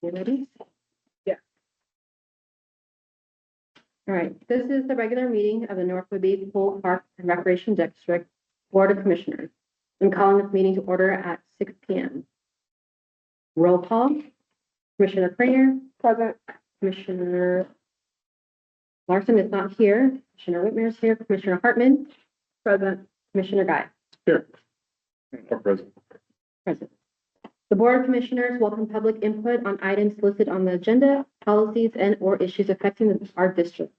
You ready? Yeah. All right, this is the regular meeting of the North Whidbey Pool Park and Recreation District Board of Commissioners. I'm calling this meeting to order at 6 p.m. Roll call. Commissioner Prayer. Present. Commissioner Larson is not here. Commissioner Whitmer is here. Commissioner Hartman. Present. Commissioner Guy. Here. Present. Present. The Board of Commissioners welcome public input on items listed on the agenda, policies, and/or issues affecting our district.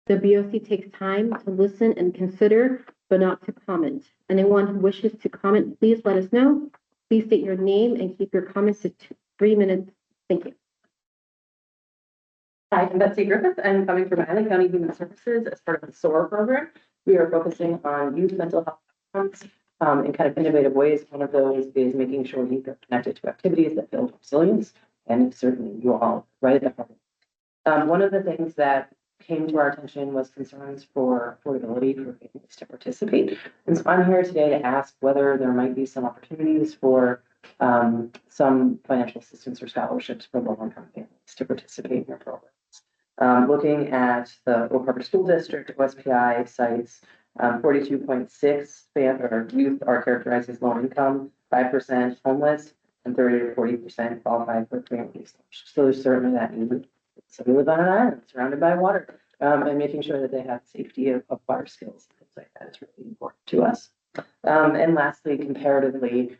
The BOC takes time to listen and consider, but not to comment. Anyone who wishes to comment, please let us know. Please state your name and keep your comments to 3 minutes. Thank you. Hi, I'm Betsy Griffith. I'm coming from Island County Human Services as part of the SOAR program. We are focusing on youth mental health outcomes in kind of innovative ways. One of those is making sure youth are connected to activities that build resilience, and certainly you all right at the heart. One of the things that came to our attention was concerns for affordability for families to participate. And so I'm here today to ask whether there might be some opportunities for some financial assistance or scholarships for low-income families to participate in your programs. Looking at the Oak Harbor School District, OSPI cites 42.6% youth are characterized as low income, 5% homeless, and 30 to 40% qualified for family. So there's certainly that need. So we live on an island surrounded by water, and making sure that they have safety of water skills, things like that is really important to us. And lastly, comparatively,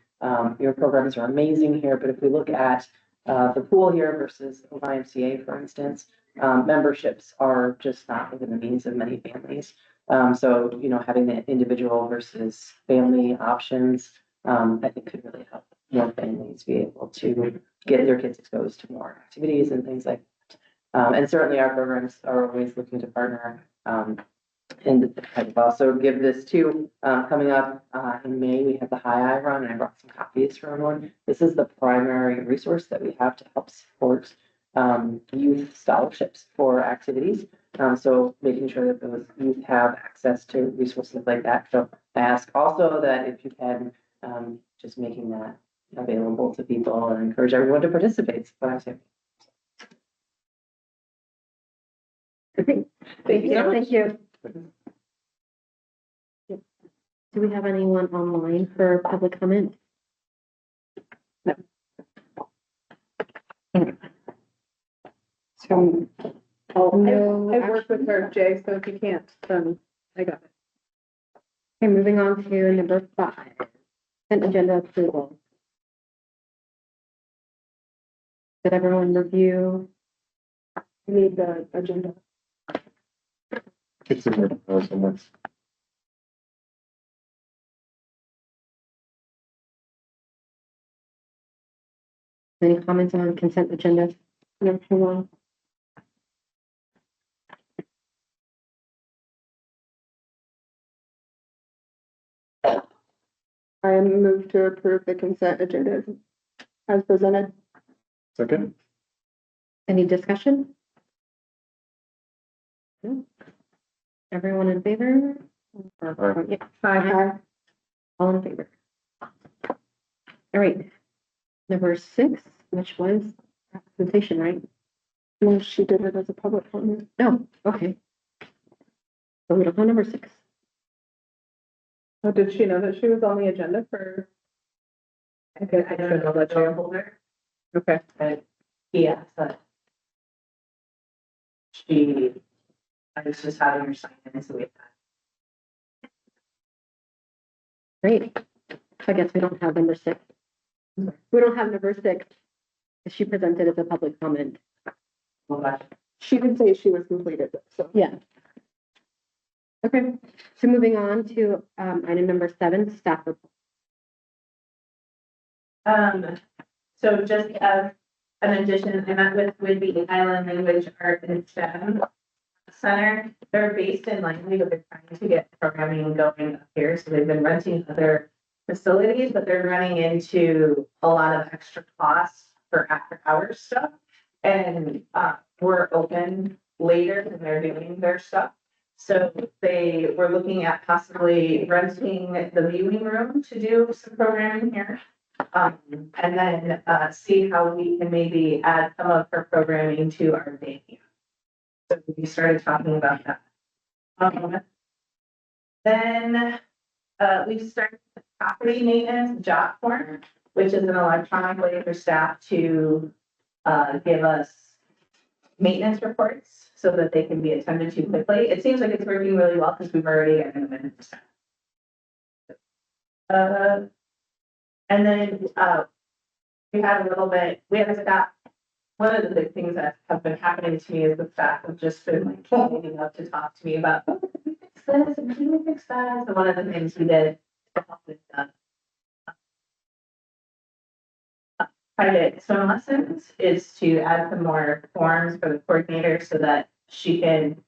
your programs are amazing here, but if we look at the pool here versus YMCA, for instance, memberships are just not within the means of many families. So, you know, having the individual versus family options, I think could really help more families be able to get their kids exposed to more activities and things like that. And certainly our programs are always looking to partner. And I'd also give this too, coming up in May, we have the High Eye Run, and I brought some copies for everyone. This is the primary resource that we have to help support youth scholarships for activities. So making sure that those youth have access to resources like that. So I ask also that if you can, just making that available to people and encourage everyone to participate. Thank you. Do we have anyone online for public comment? No. So, no. I worked with her, Jay, so if you can't, then I got it. Okay, moving on to number 5, consent agenda approval. Did everyone review? We need the agenda. It's in there. That's Any comments on consent agenda? Number 1. I move to approve the consent agenda as presented. second. Any discussion? No? Everyone in favor? Aye. Yeah, Aye. all in favor. All right. Number 6, which was representation, right? Well, she did it as a public comment. No, okay. So we don't have number 6. Oh, did she know that she was on the agenda for? Okay, I don't know that you. Okay. Yeah, but I was just having her sign in, so we. Great. I guess we don't have number 6. We don't have number 6. She presented as a public comment. She did say she was completed, so. Yeah. Okay, so moving on to item number 7, staff report. So just as an addition, I met with Whidbey Island Language, Art and STEM Center. They're based in Langley, but they're trying to get programming going up here. So they've been renting other facilities, but they're running into a lot of extra costs for after hours stuff. And we're open later than they're doing their stuff. So they were looking at possibly renting the viewing room to do some programming here. And then, see how we can maybe add some of her programming to our day. So we started talking about that. Then, we started the property maintenance job form, which is an electronic way for staff to, give us maintenance reports so that they can be attended to quickly. It seems like it's working really well because we've already gotten them in. And then, we had a little bit, we had a staff, one of the big things that have been happening to me is the staff have just been like lining up to talk to me about, oh, can we fix this and can we fix that? So one of the things we did to help with private swim lessons is to add some more forms for the coordinator so that she can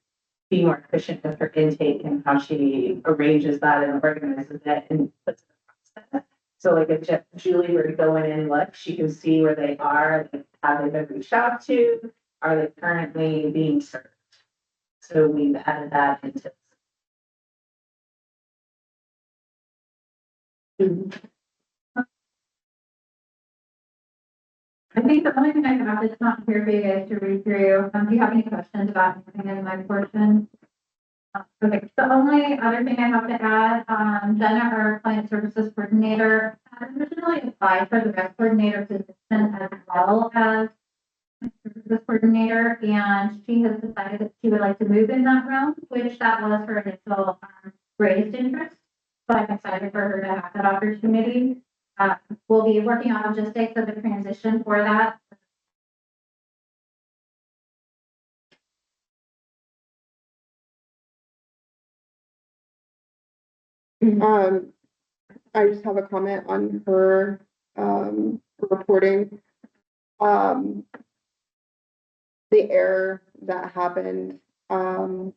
be more efficient with her intake and how she arranges that and organizes it and puts it in the process. So like if Julie were to go in and look, she can see where they are, like, have they been reached out to? Are they currently being served? So we've added that into. I think the only thing I have is not here for you guys to read through. Do you have any questions about anything in my portion? Okay, the only other thing I have to add, Jenna, our client services coordinator, had originally applied for the rec coordinator position as well as services coordinator, and she has decided that she would like to move in that realm, which that was her initial greatest interest. So I'm excited for her to have that opportunity. We'll be working on logistics of the transition for that. I just have a comment on her, reporting. The error that happened, I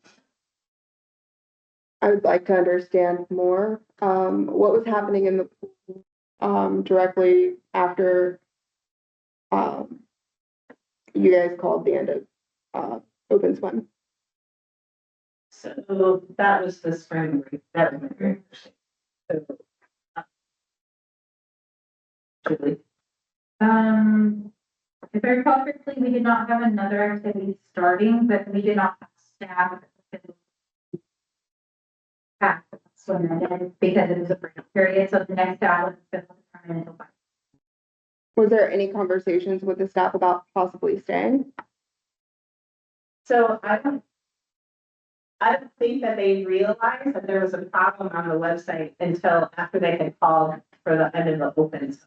would like to understand more, what was happening in the, directly after, you guys called the end of, open swim. So that was the spring break. That was my very first thing. So, Julie. If I recall correctly, we did not have another activity starting, but we did not have staff. Swim in because it was a break period, so the next staff was coming until 5. Was there any conversations with the staff about possibly staying? So I don't think that they realized that there was a problem on the website until after they had called for the end of the open.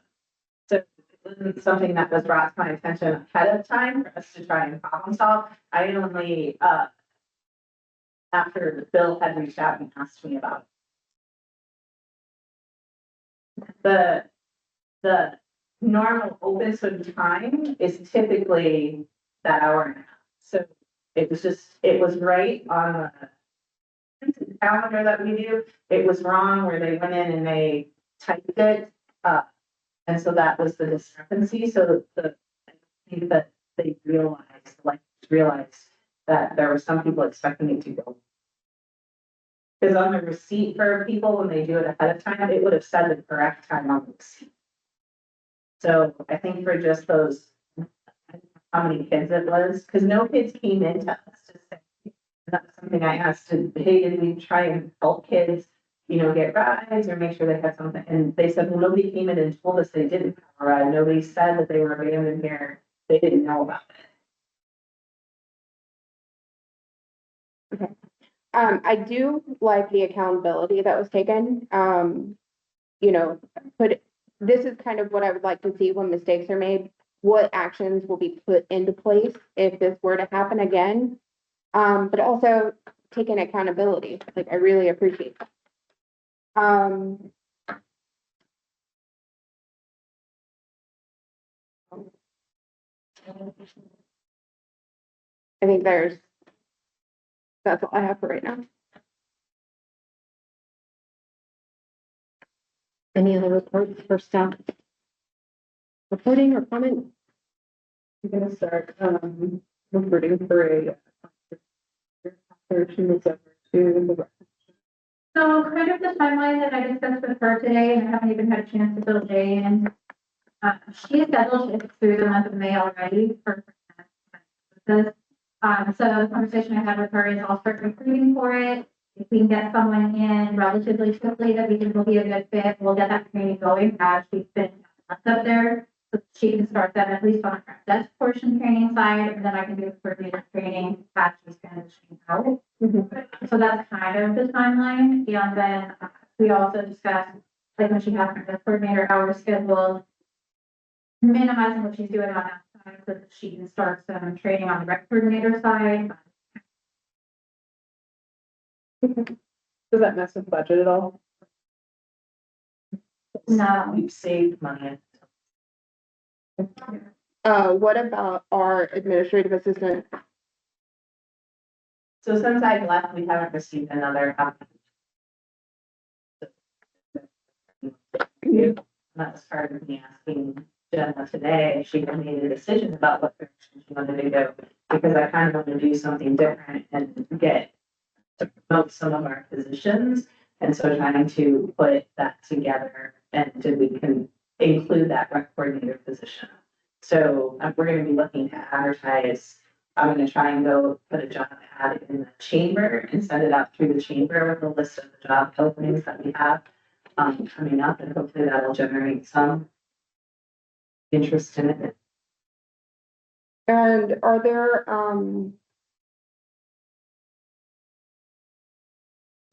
So it wasn't something that was brought to my attention ahead of time for us to try and problem solve. I only, after Bill had reached out and asked me about it. The normal open swim time is typically that hour and a half. So it was right on the calendar that we do. It was wrong where they went in and they typed it. And so that was the discrepancy. So I think that they realized that there were some people expecting it to go. Because on the receipt for people, when they do it ahead of time, it would have said the correct time on the receipt. So I think for just those, how many kids it was, because no kids came into us to say, that's something I asked, hey, did we try and help kids, get rides or make sure they had something? And they said, well, nobody came in and told us they didn't have a ride. Nobody said that they were abandoned here. They didn't know about it. Okay. I do like the accountability that was taken. But this is kind of what I would like to see when mistakes are made. What actions will be put into place if this were to happen again? But also taking accountability. Like, I really appreciate that. I think that's all I have for right now. Any other reports for staff? Reporting or comment? I'm gonna start, recruiting for a. After she moves over to the. So kind of the timeline that I discussed with her today, and I haven't even had a chance to fill Jay in. She is scheduled through the month of May already for this. So the conversation I had with her is I'll start recruiting for it. If we can get someone in relatively quickly that we think will be a good fit, we'll get that training going as she's been months up there. So she can start that at least on her desk portion training side, and then I can do the coordinator training as she's transitioning out. So that's kind of the timeline. And then we also discussed, like when she has her desk coordinator hours scheduled, minimizing what she's doing on that side so that she can start some training on the rec coordinator side. Does that mess with budget at all? No. We've saved money. What about our administrative assistant? So since I've left, we haven't received another application. That's part of me asking Jenna today, if she had made a decision about what direction she wanted to go, because I kind of want to do something different and get to promote some of our positions. And so trying to put that together and we can include that rec coordinator position. So we're going to be looking to advertise. I'm going to try and go put a job ad in the chamber and send it out through the chamber with a list of the job openings that we have coming up, and hopefully that'll generate some interest in it. And are there,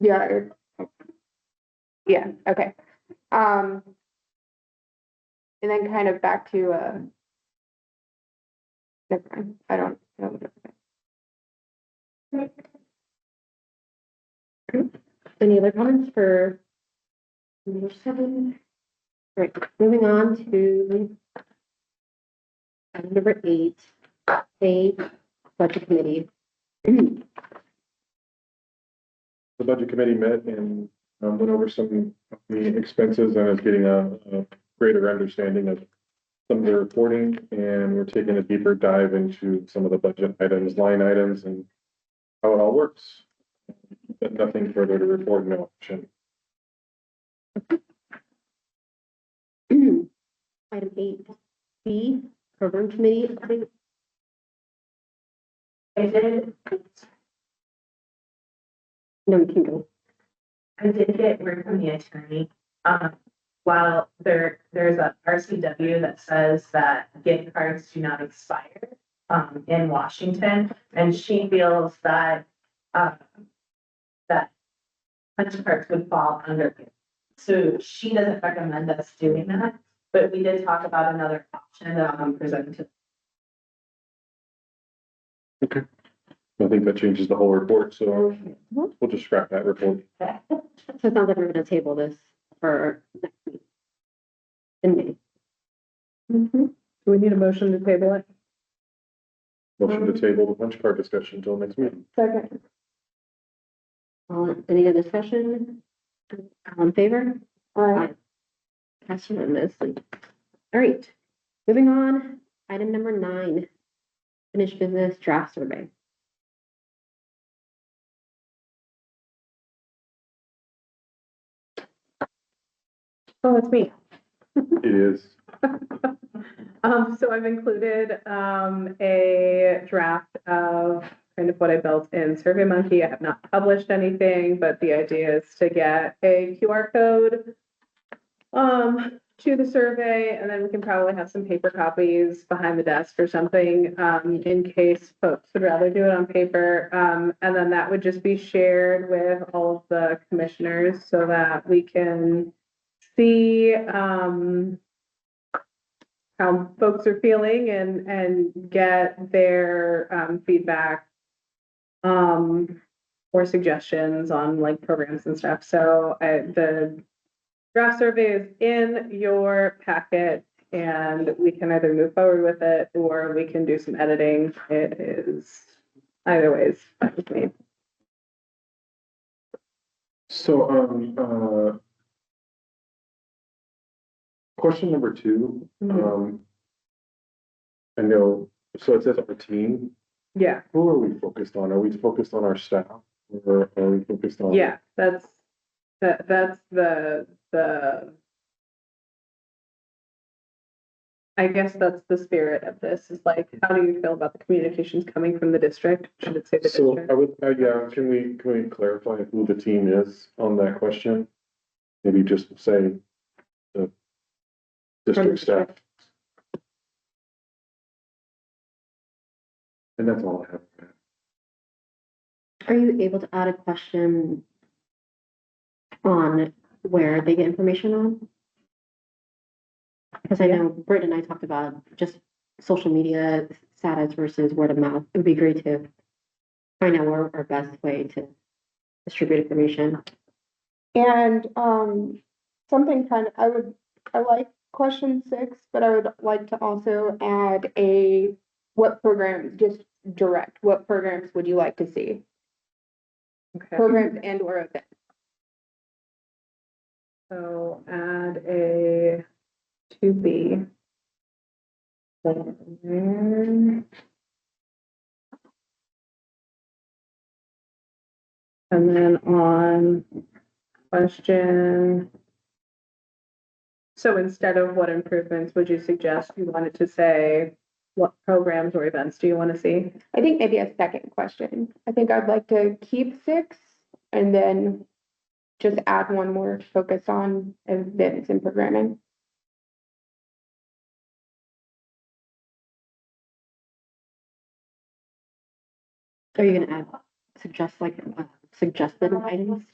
yeah, okay. And then kind of back to, never mind, I don't know. Any other comments for number 7? Right, moving on to item number 8, a budget committee. The budget committee met and went over some of the expenses and is getting a greater understanding of some of the reporting, and we're taking a deeper dive into some of the budget items, line items, and how it all works. But nothing further to report, no action. Item 8B, program committee. I did No, you can go. get word from the attorney. While there's a RCW that says that gift cards do not expire in Washington, and she feels that that punch cards would fall under it. So she doesn't recommend us doing that, but we did talk about another option that I'm presenting to. I think that changes the whole report, so we'll just scrap that report. So it sounds like we're gonna table this for next week. In May. Do we need a motion to table it? Motion to table the punch card discussion until next meeting. Second. Any other discussion? All in favor? Aye. Passed unanimously. All right, moving on, item number 9, finished business draft survey. Oh, that's me. It is. So I've included, a draft of kind of what I built in SurveyMonkey. I have not published anything, but the idea is to get a QR code, to the survey, and then we can probably have some paper copies behind the desk or something, in case folks would rather do it on paper. And then that would just be shared with all of the commissioners so that we can see, how folks are feeling and get their feedback or suggestions on like programs and stuff. So the draft survey is in your packet and we can either move forward with it or we can do some editing. It is either way is fine with me. So, question number 2, I know, so it says our team, Yeah, who are we focused on? Are we focused on our staff or are we focused on? yeah, that's the I guess that's the spirit of this, is like, how do you feel about the communications coming from the district? Should it say the So district? I would, yeah, can we clarify who the team is on that question? Maybe just say the district staff. And that's all I have. Are you able to add a question on where they get information on? Because I know Britt and I talked about just social media status versus word of mouth. It would be great to find out our best way to distribute information. And, something kind of, I like question 6, but I would like to also add what programs, just direct, what programs would you like to see? Okay, Programs and or events. so add a 2B. And then on question. So instead of what improvements would you suggest, you wanted to say, what programs or events do you want to see? I think maybe a second question. I think I'd like to keep 6 and then just add one more to focus on events and programming. Are you gonna add, suggest like suggested items,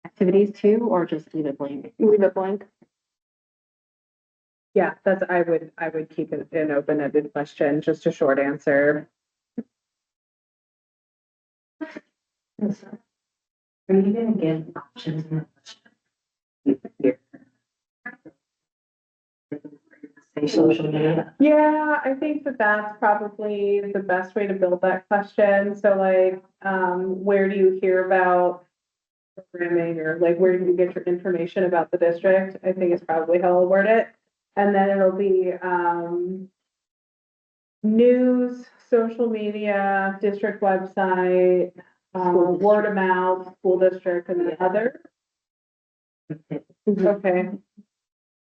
activities too, or just leave it blank? Leave it blank. Yeah, I would keep it an open-ended question, just a short answer. Are you gonna give options in the question? Say social media. Yeah, I think that's probably the best way to build that question. So like, where do you hear about programming, or like, where do you get your information about the district? I think is probably how I'll word it. And then it'll be, news, social media, district website, word of mouth, school district, and the other. Okay,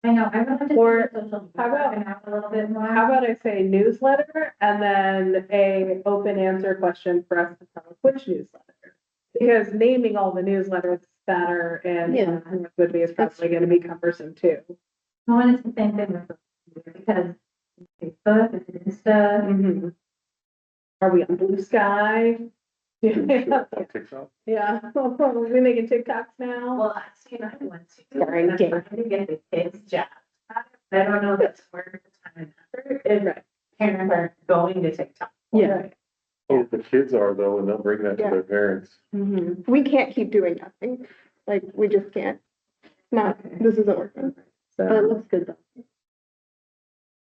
I know, I wanted to. Or see the social how about- media a little bit more. how about I say newsletter and then a open answer question for us to tell us which newsletter? Because naming all the newsletters that are in Yeah. Woodby is probably gonna be cumbersome too. I wanted the same thing with social media, because Facebook, it's Insta, Mhm. Are we on Blue Sky? Yeah, TikTok. yeah, we making TikToks now? Well, I've seen other ones too. Sorry, and I'm Dave. trying to get the kids jazzed. about it. I don't know if it's worth the time and effort if Right. parents are going to TikTok. Yeah. Oh, the kids are though, and they'll bring that to Yeah. their parents. Mhm. We can't keep doing nothing. Like, we just can't. This isn't working. But it So, looks good though.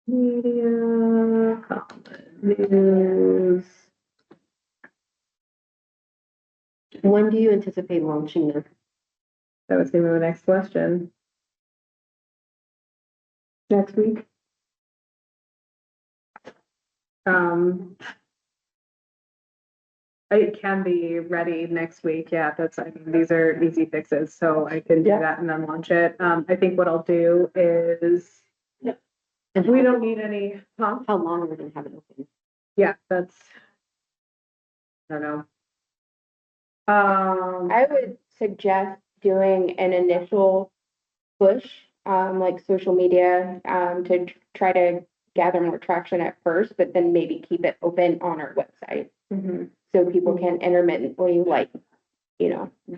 media, common news. When do you anticipate launching this? That was gonna be my next question. Next week. It can be ready next week. Yeah, I mean, these are easy fixes, so I can do Yeah. that and then launch it. I think what I'll do is, And we how- don't need any, How long are we gonna have it open? yeah, I don't know. I would suggest doing an initial push, like social media, to try to gather more traction at first, but then maybe keep it open on our website. mhm. So people can intermittently, like,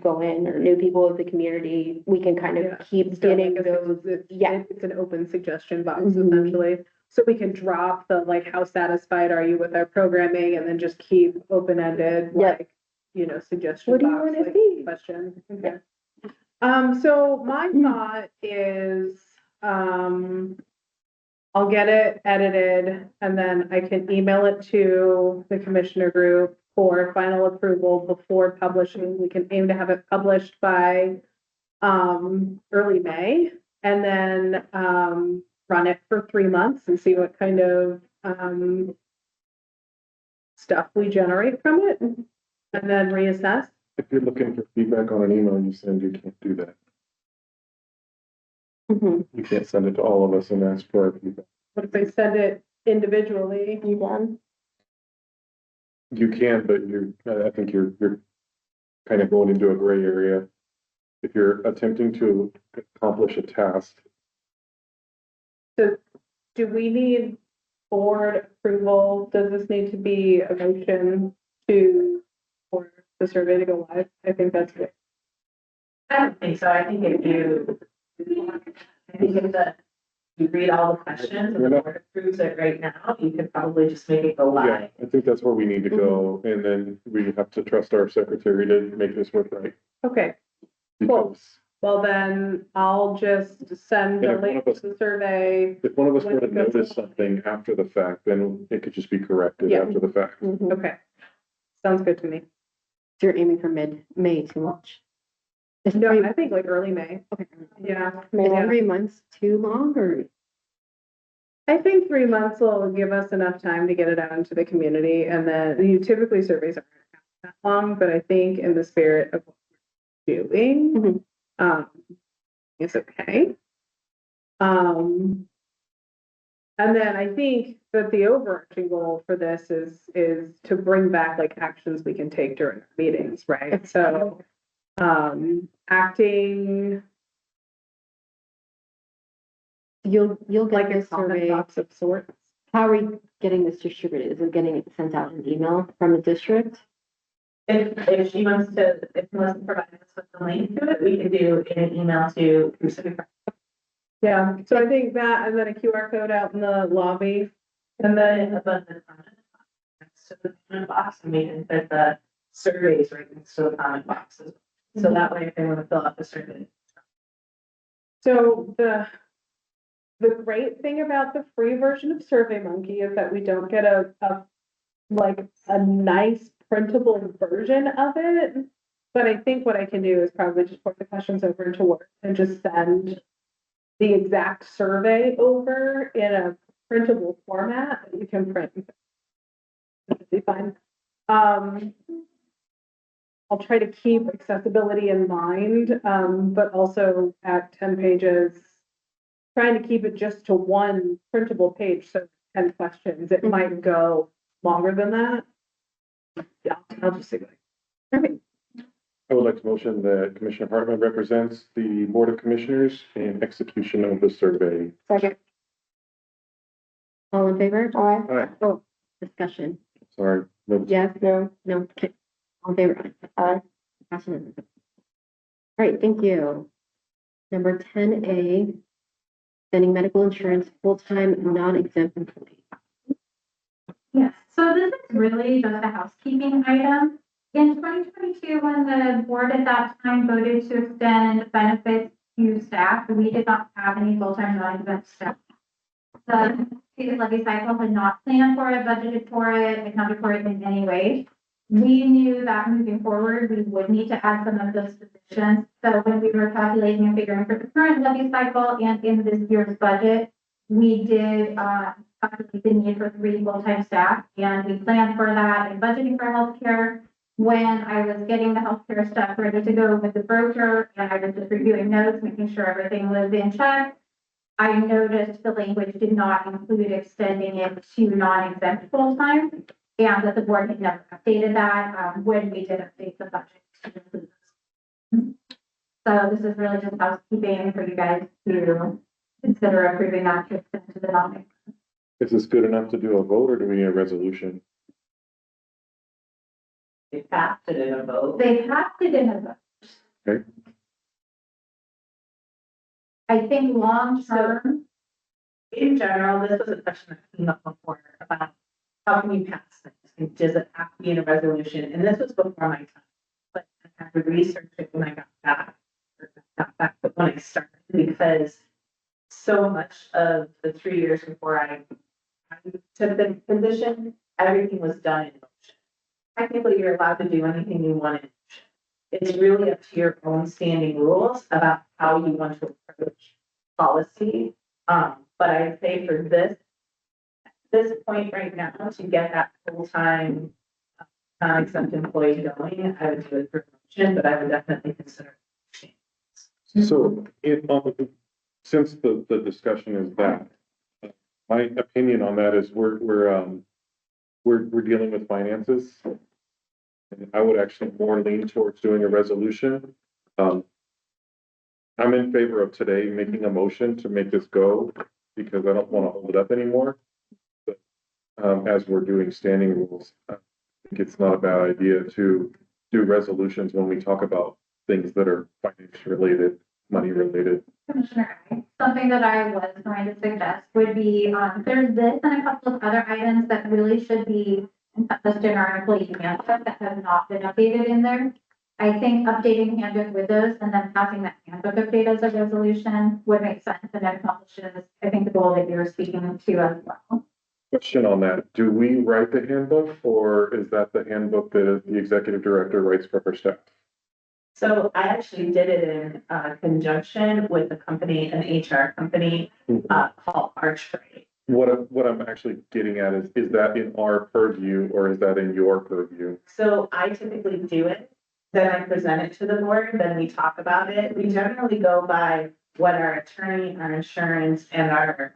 go in, or new people of the community, we can kind Yeah. of keep So I getting guess those. yeah, it's an open suggestion box Mhm. essentially. So we can drop the, like, how satisfied are you with our programming, and then just keep open-ended, Yep. like, suggestion What do you box, wanna like, see? question. Okay. So my thought is, I'll get it edited and then I can email it to the commissioner group for final approval before publishing. We can aim to have it published by, early May, and then, run it for 3 months and see what kind of, stuff we generate from it, and then reassess. If you're looking for feedback on an email you send, you can't do that. Mhm. You can't send it to all of us and ask for our feedback. What if they send it individually? You done? You can, but I think you're kind of going into a gray area. If you're attempting to accomplish a task, Do we need board approval? Does this need to be a motion for the survey to go live? I think that's good. I don't think so. I think if you read all the questions and the board approves it right now, you could probably just make it go yeah, live. I think that's where we need to go. And then we have to trust our secretary to make this work right. Okay, Cool. Because well then I'll just send Yeah, the if one link of us- to the survey. if one of us were to When it goes notice live. something after the fact, then it could just be corrected Yeah. after the fact. Mhm. Okay, sounds good to me. So you're aiming for mid-May too much? Is No, three, I think like early May. okay, Yeah. is Yeah. 3 months too long or? I think 3 months will give us enough time to get it out into the community, and then typically surveys aren't that long, but I think in the spirit of what we're doing, Mhm. it's okay. And then I think that the overarching goal for this is to bring back like actions we can take during our meetings, right? So, acting You'll like get a this comment survey. box of sorts. How are we getting this distributed? Is it getting it sent out in email from the district? If she wants to, if she wants to provide us with the link to it, we can do an email to Pacific. Yeah, so I think that, and then a QR code out in the lobby. And then above the comment next to the comment box, and we can put the surveys right next to the comment boxes. So that way, if they want to fill out the survey. So the great thing about the free version of SurveyMonkey is that we don't get a nice printable version of it. But I think what I can do is probably just put the questions over into Word and just send the exact survey over in a printable format that you can print. That'd be fine. I'll try to keep accessibility in mind, but also at 10 pages, trying to keep it just to one printable page, so 10 questions. It might go longer than that. Yeah, I'll just say that. Okay. I would like to motion that Commissioner Hartman represents the Board of Commissioners in execution of the survey. Second. All in favor? Aye. All right, Oh, discussion. sorry. No, Yes, no, okay. All in favor? Aye. Passion. All right, thank you. Number 10A, sending medical insurance full-time non-exempt employee. Yes, so this is really just a housekeeping item. In 2022, when the board at that time voted to extend benefits to staff, we did not have any full-time non-exempt staff. The previous levy cycle had not planned for it, budgeted for it, accounted for it in any way. We knew that moving forward, we would need to add some of those positions. So when we were calculating and figuring for the current levy cycle and in this year's budget, we did calculate the need for 3 full-time staff, and we planned for that and budgeting for healthcare. When I was getting the healthcare stuff ready to go with the broker, and I was just reviewing notes, making sure everything was in check, I noticed the language did not include extending it to non-exempt full-time, and that the board had never updated that when we did update the budget to include this. So this is really just housekeeping for you guys to consider approving that to extend to the non-exempt. is this good enough to do a vote or do we need a resolution? They passed it in a vote. They passed it in a vote. Okay. I think long-term, In general, this was a question that came up before about how can you pass things? And does it have to be in a resolution? And this was before my time. But I had to research it when I got back. But when I started, because so much of the 3 years before I took the position, everything was done in motion. Technically, you're allowed to do anything you want in motion. It's really up to your own standing rules about how you want to approach policy. But I'd say for this point right now, to get that full-time non-exempt employee going, I would do it for motion, but I would definitely consider. So since the discussion is that, My opinion on that is we're dealing with finances. And I would actually more lean towards doing a resolution. I'm in favor of today making a motion to make this go because I don't want to hold it up anymore. But, as we're doing standing rules, I think it's not a bad idea to do resolutions when we talk about things that are finance related, money related. Commissioner, something that I was going to suggest would be, there's this and a couple of other items that really should be encompassed in our employee handbook that have not been updated in there. I think updating handbook with those and then passing that handbook update as a resolution would make sense and accomplishes, I think, the goal that you're speaking to as well. Question on that, do we write the handbook or is that the handbook that the executive director writes for her staff? So I actually did it in conjunction with a company, an HR company, called Archway. What I'm actually getting at is that in our purview or is that in your purview? So I typically do it, then I present it to the board, then we talk about it. We generally go by what our attorney, our insurance, and our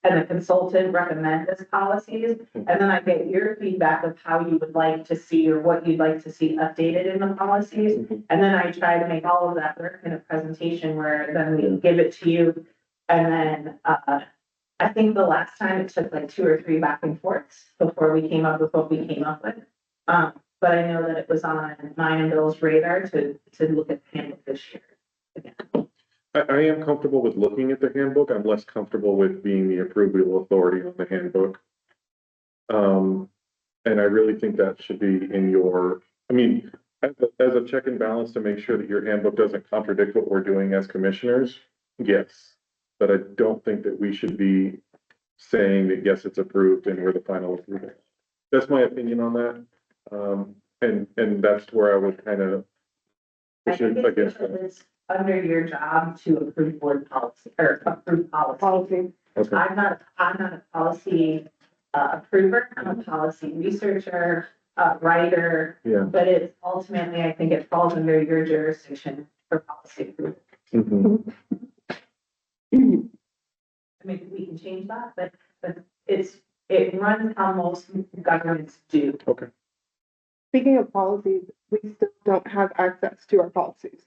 and the consultant recommend as policies. And then I get your feedback of how you would like to see or what you'd like to see updated in the policies. And then I try to make all of that work in a presentation where then we give it to you. And then I think the last time it took like 2 or 3 back and forths before we came up with what we came up with. But I know that it was on mine and Bill's radar to look at the handbook this year again. I am comfortable with looking at the handbook. I'm less comfortable with being the approval authority on the handbook. And I really think that should be in your, I mean, as a check and balance to make sure that your handbook doesn't contradict what we're doing as commissioners, yes. But I don't think that we should be saying that, yes, it's approved and we're the final approval. That's my opinion on that. And that's where I would kind of I push think it against that. it's under your job to approve board policy or approve policy. Policy. Okay. I'm not a policy approver. I'm a policy researcher, writer, Yeah. but it's ultimately, I think it falls under your jurisdiction for policy approval. Mhm. I mean, we can change that, but it runs how most governments do. Speaking of policies, we still don't have access to our policies.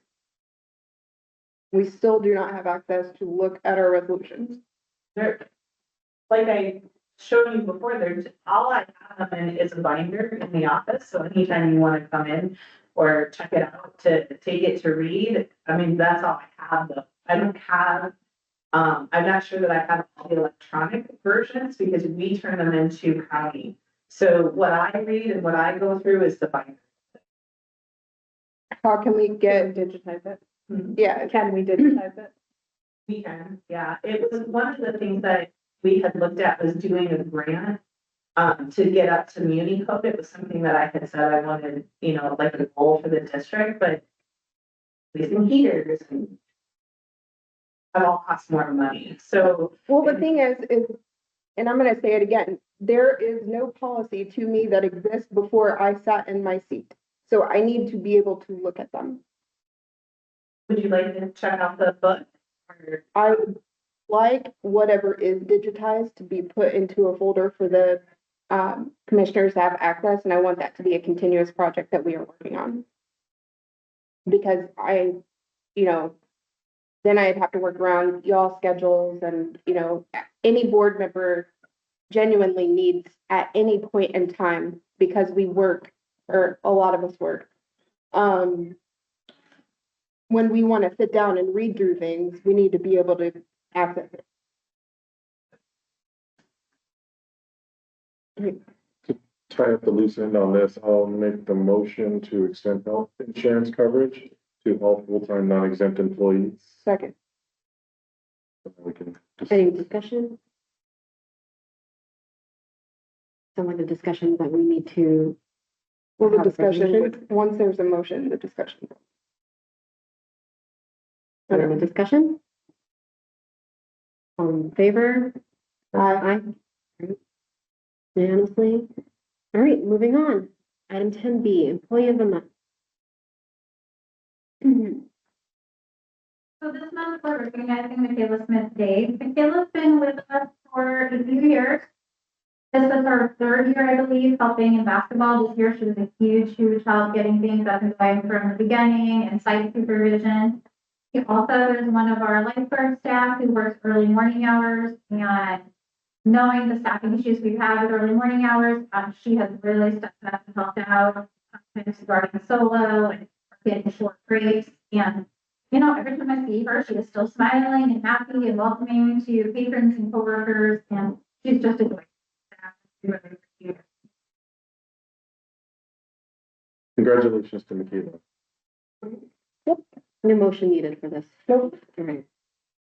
We still do not have access to look at our resolutions. There, like I showed you before, there's, all I have them in is a binder in the office, so anytime you wanna come in or check it out to take it to read, I mean, that's all I have though. I don't have, I'm not sure that I have all the electronic versions because we turn them into county. So what I read and what I go through is the binder. How can we get, Digitize it. yeah, Can we digitize it? We can, yeah. It was one of the things that we had looked at was doing a grant to get up to Muni code. It was something that I had said I wanted, you know, like a goal for the district, but leasing heaters and that all costs more money. So well, the thing is, and I'm gonna say it again, there is no policy to me that exists before I sat in my seat. So I need to be able to look at them. would you like to check out the book? Or I would like whatever is digitized to be put into a folder for the commissioners to have access, and I want that to be a continuous project that we are working on. Because you know, then I'd have to work around y'all's schedules and, you know, any board member genuinely needs at any point in time, because we work, or a lot of us work. When we want to sit down and read through things, we need to be able to access it. Tie up the loose end on this, I'll make the motion to extend health insurance coverage to all full-time non-exempt employees. Second. We can Any discussion? Sound like a discussion that we need to. Well, the have a discussion, resolution? once there's a motion, the discussion. Any discussion? All in favor? Aye. Unanimously. All right, moving on. Item 10B, Employee of the Month. So this month we're recognizing Michaela Smith Day. Michaela's been with us Elizabeth's our third year, I believe, helping in basketball. This year, she was a huge help getting things up and going from the beginning and site supervision. She also is one of our lifeguard staff who works early morning hours, and knowing the staffing issues we've had with early morning hours, she has really stepped up and helped out, sometimes starting solo and getting short breaks. And, you know, every time I see her, she is still smiling and happy and welcoming to patrons and coworkers, and she's just a joy. Congratulations to Michaela. No motion needed for this. Nope. All right.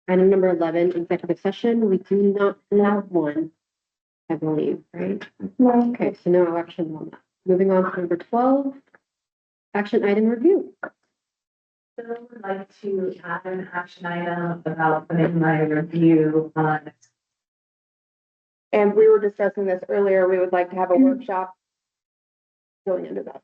Item number 11, executive session. We do not have one, I believe, right? No. Okay, so no action on that. Moving on to number 12, action item review. So I would like to add an action item about putting my review on. And we were discussing this earlier, we would like to have a workshop going into that.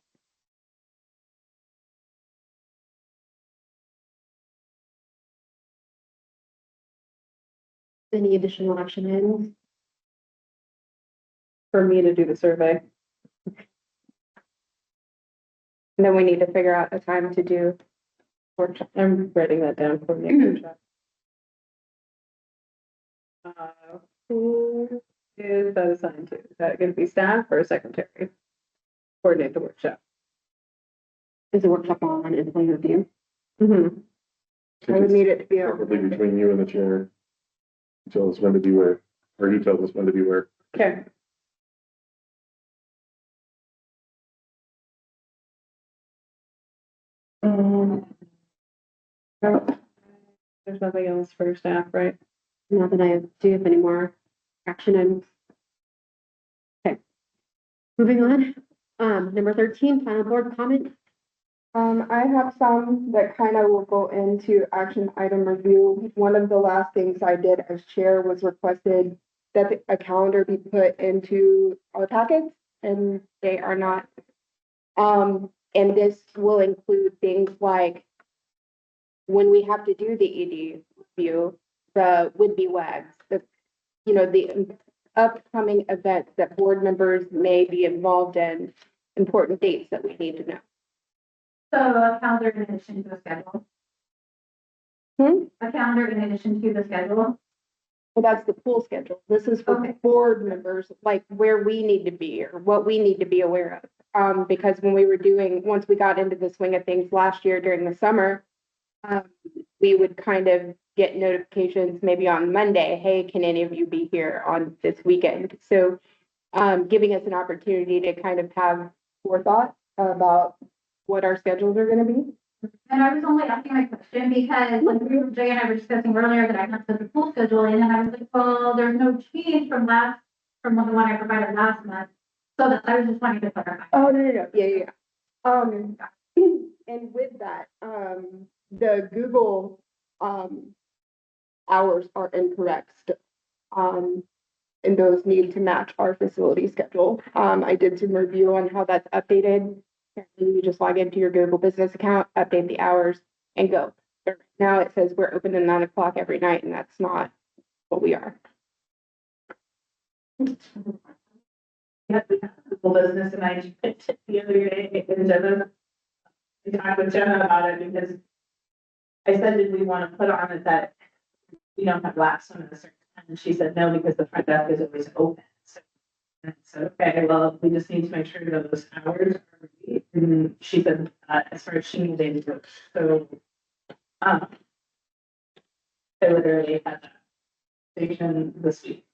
Any additional action items? For me to do the survey. And then we need to figure out a time to do workshop. I'm writing that down for the workshop. Who is that assigned to? Is that going to be staff or secretary? Coordinate the workshop. Is the workshop on employee review? Mm-hmm. I would need it to be Probably between you and the chair. Tell us when to be where, or you tell us when to be where. Okay. There's nothing else for staff, right? Not that I do have any more action items. Okay. Moving on, number 13, final board comment. I have some that kind of will go into action item review. One of the last things I did as chair was requested that a calendar be put into our packets, and they are not. And this will include things like when we have to do the ED review, the would-be WAGs, the upcoming events that board members may be involved in, important dates that we need to know. So a calendar in addition to the schedule. A calendar in addition to the schedule. Well, that's the pool schedule. This is for Okay. board members, like where we need to be or what we need to be aware of. Because when we were once we got into the swing of things last year during the summer, we would kind of get notifications maybe on Monday, hey, can any of you be here on this weekend? So giving us an opportunity to kind of have forethought about what our schedules are going to be. And I was only asking my question because like Jay and I were discussing earlier that I had set the pool schedule and then I was like, well, there's no change from the one I provided last month. So that I was just wanting to clarify. Oh, no. Yeah. And with that, the Google, hours are incorrect still. And those need to match our facility schedule. I did some review on how that's updated. You just log into your Google business account, update the hours and go. But right now it says we're open at 9 o'clock every night and that's not what we are. Yep, we have Google Business and I the other day, and Jenna, we talked with Jenna about it because I said, did we want to put on it that we don't have lapse on a certain time? And she said, no, because the front desk is always open. So, and so, okay, well, we just need to make sure that those hours are right. And she said, as far as she needs to do it. So, I literally had that station this week.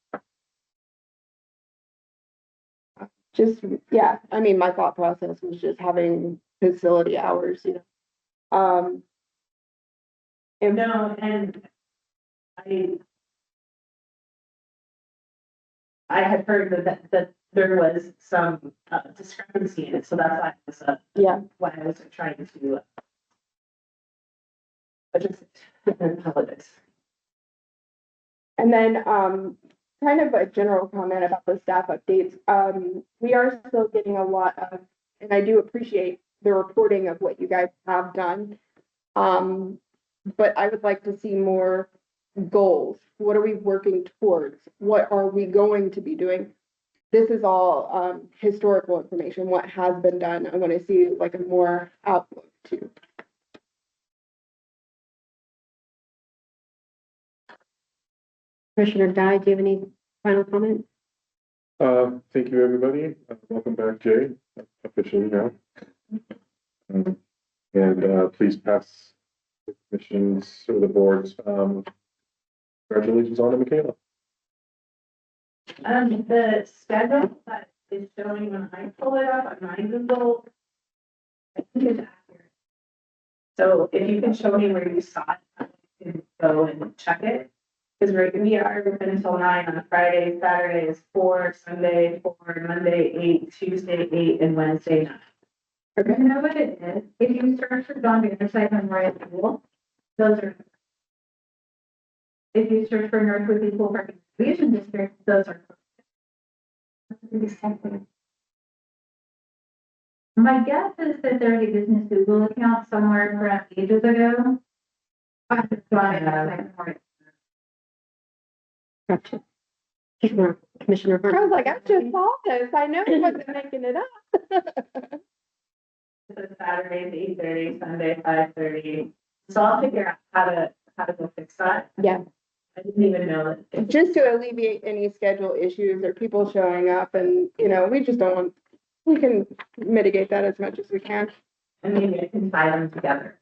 Just, yeah, I mean, my thought process was just having facility hours, And No, and I had heard that there was some discrepancy in it, so that's why I was, yeah, why I was trying to, address it in politics. and then, kind of a general comment about the staff updates. We are still getting a lot of, and I do appreciate the reporting of what you guys have done. But I would like to see more goals. What are we working towards? What are we going to be doing? this is all, historical information, what has been done. I want to see like a more outlook too. Commissioner Guy, do you have any final comments? Thank you, everybody. Welcome back, Jay, officially now. And please pass the commissions or the boards. Congratulations on to Michaela. The schedule that is showing when I pull it up on my Google, I think it's accurate. So if you can show me where you saw it, I can go and check it. Because we are open until 9 on Friday, Saturday is 4, Sunday 4, Monday 8, Tuesday 8, and Wednesday 9. You know what it is? If you search for John Banner site on Royal Pool, those are. If you search for Northwood Pool Recreation District, those are. My guess is that there's a business Google account somewhere from ages ago. John Banner site on Royal. Gotcha. Commissioner I Hart. was like, I just saw this. I know I wasn't making it up. So Saturday is 8:30, Sunday 5:30. So I'll figure out how to go fix that. Yeah. I didn't even know that. Just to alleviate any schedule issues or people showing up and, we just don't want, we can mitigate that as much as we can. And maybe I can tie them together.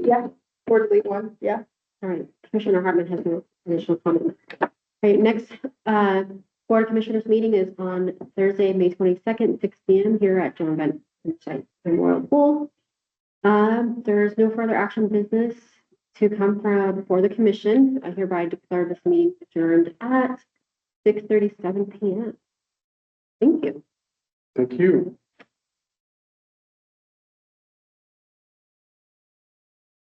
Yeah, or delete one, yeah. All right, Commissioner Hartman has no additional comments. All right, next, Board of Commissioners meeting is on Thursday, May 22nd, 6 p.m. here at John Van site in Royal Pool. There is no further action business to come from before the commission. I hereby declare this meeting adjourned at 6:37 p.m. Thank you. Thank you.